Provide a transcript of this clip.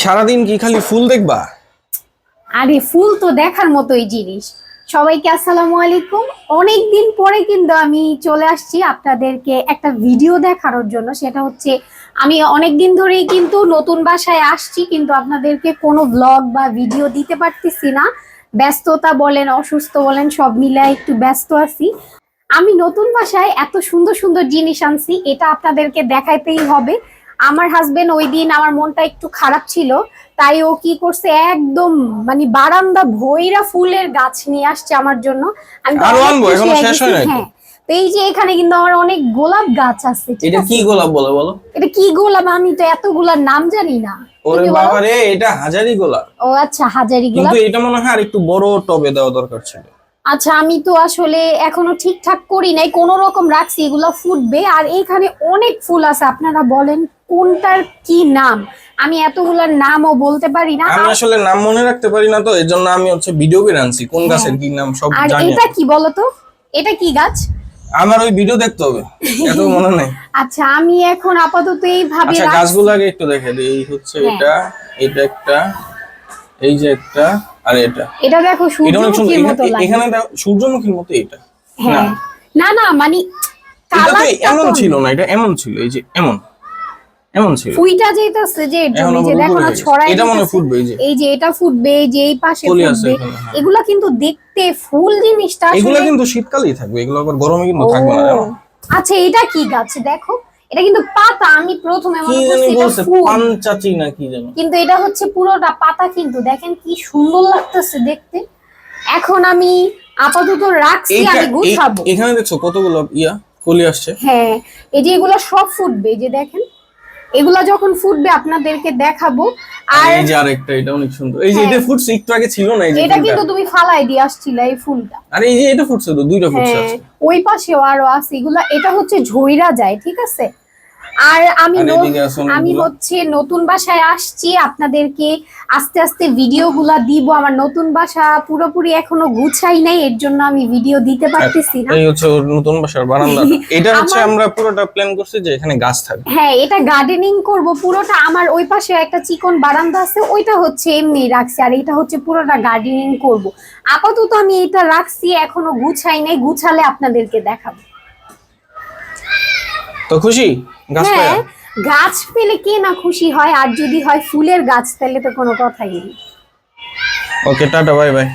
সারাদিন কি খালি ফুল দেখবা? আরে ফুল তো দেখার মতোই জিনিস। সবাইকে আসসালামু আলাইকুম। অনেকদিন পরে কিন্তু আমি চলে আসছি আপনাদেরকে একটা ভিডিও দেখানোর জন্য। সেটা হচ্ছে আমি অনেকদিন ধরেই কিন্তু নতুন বাসায় আসছি, কিন্তু আপনাদেরকে কোনো ব্লগ বা ভিডিও দিতে পারতেছি না। ব্যস্ততা বলেন, অসুস্থ বলেন, সব মিলায় একটু ব্যস্ত আছি। আমি নতুন বাসায় এত সুন্দর সুন্দর জিনিস আনছি, এটা আপনাদেরকে দেখাইতেই হবে। আমার হাজবেন্ড ওই দিন আমার মনটা একটু খারাপ ছিল, তাই ও কি করছে, একদম মানে বারান্দা ভইরা ফুলের গাছ নিয়ে আসছে আমার জন্য। আমি তো অনেক খুশি হয়ে গেছি। হ্যাঁ, তো এই যে এখানে কিন্তু আমার অনেক গোলাপ গাছ আছে। এটা কি গোলাপ বলে বলো? এটা কি গোলাপ? আমি তো এতগুলার নাম জানি না। ওরে বাবা রে, এটা হাজারি গোলাপ। ও আচ্ছা, হাজারি গোলাপ। কিন্তু এটা মনে হয় আর একটু বড় টবে দেওয়া দরকার ছিল। আচ্ছা, আমি তো আসলে এখনো ঠিকঠাক করি নাই, কোন রকম রাখছি, এগুলো ফুটবে। আর এইখানে অনেক ফুল আছে, আপনারা বলেন কোনটার কি নাম? আমি এতগুলার নামও বলতে পারি না। আমি আসলে নাম মনে রাখতে পারি না, তো এজন্য আমি ভিডিও করে আনছি কোন গাছের কি নাম সব আর জানি। এটা কি বলতো, এটা কি গাছ? আমার ওই ভিডিও দেখতে হবে, এত মনে নাই। আচ্ছা, আমি এখন আপাতত এই ভাবে আচ্ছা, গাছগুলো আগে একটু দেখে দিই। এই হচ্ছে এটা, এটা একটা, এই যে একটা, আর এটা দেখো সূর্যমুখীর মতো লাগে। এখানে সূর্যমুখীর মতো এটা। হ্যাঁ, না না মানে এটা তো এমন ছিল না, এটা এমন ছিল, এই যে এমন এমন ছিল। ফুইটা যেতেছে যে যে দেখো না ছড়ায়, এটা মনে ফুটবে। এই যে এটা ফুটবে, যে এই পাশে ফুটবে। এগুলা কিন্তু দেখতে ফুল জিনিসটা আসলে এগুলা কিন্তু শীতকালেই থাকবে, এগুলো আবার গরমে কিন্তু থাকবে না। আচ্ছা, এটা কি গাছ দেখো? এটা কিন্তু পাতা। আমি প্রথমে মনে করছি এটা ফুল, পানচাচি না কি জানো, কিন্তু এটা হচ্ছে পুরোটা পাতা। কিন্তু দেখেন কি সুন্দর লাগতেছে দেখতে। এখন আমি আপাতত রাখছি, আমি গুছাবো। এখানে দেখছো কতগুলো কলি আসছে। হ্যাঁ, এই যে এগুলা সব ফুটবে, এই যে দেখেন এগুলা যখন ফুটবে আপনাদেরকে দেখাবো। আর এই যে আরেকটা, এটা অনেক সুন্দর। এই যে এটা ফুটছে, একটু আগে ছিল না। এই যে এটা কিন্তু তুমি ফালাই দিয়ে আসছিলে এই ফুলটা। আরে এই যে এটা ফুটছে, তো দুইটা ফুটছে আছে। ওই পাশেও আরো আছে। এগুলা এটা হচ্ছে ঝইরা যায়, ঠিক আছে। আর আমি হচ্ছে নতুন বাসায় আসছি, আপনাদেরকে আস্তে আস্তে ভিডিওগুলা দিব। আমার নতুন বাসা পুরোপুরি এখনো গুছাই নাই, এর জন্য আমি ভিডিও দিতে পারতেছি না। এই হচ্ছে নতুন বাসার বারান্দা। এটা হচ্ছে আমরা পুরোটা প্ল্যান করছি যে এখানে গাছ থাকবে। হ্যাঁ, এটা গার্ডেনিং করব পুরোটা। আমার ওই পাশে একটা চিকন বারান্দা আছে, ওইটা হচ্ছে এমনি রাখছি। আর এটা হচ্ছে পুরোটা গার্ডেনিং করব। আপাতত আমি এটা রাখছি, এখনো গুছাই নাই। গুছালে আপনাদেরকে দেখাবো। তো খুশি গাছ পেয়ে? গাছ পেলে কে না খুশি হয়, আর যদি হয় ফুলের গাছ, তাহলে তো কোনো কথাই নেই। ওকে, টাটা, বাই বাই।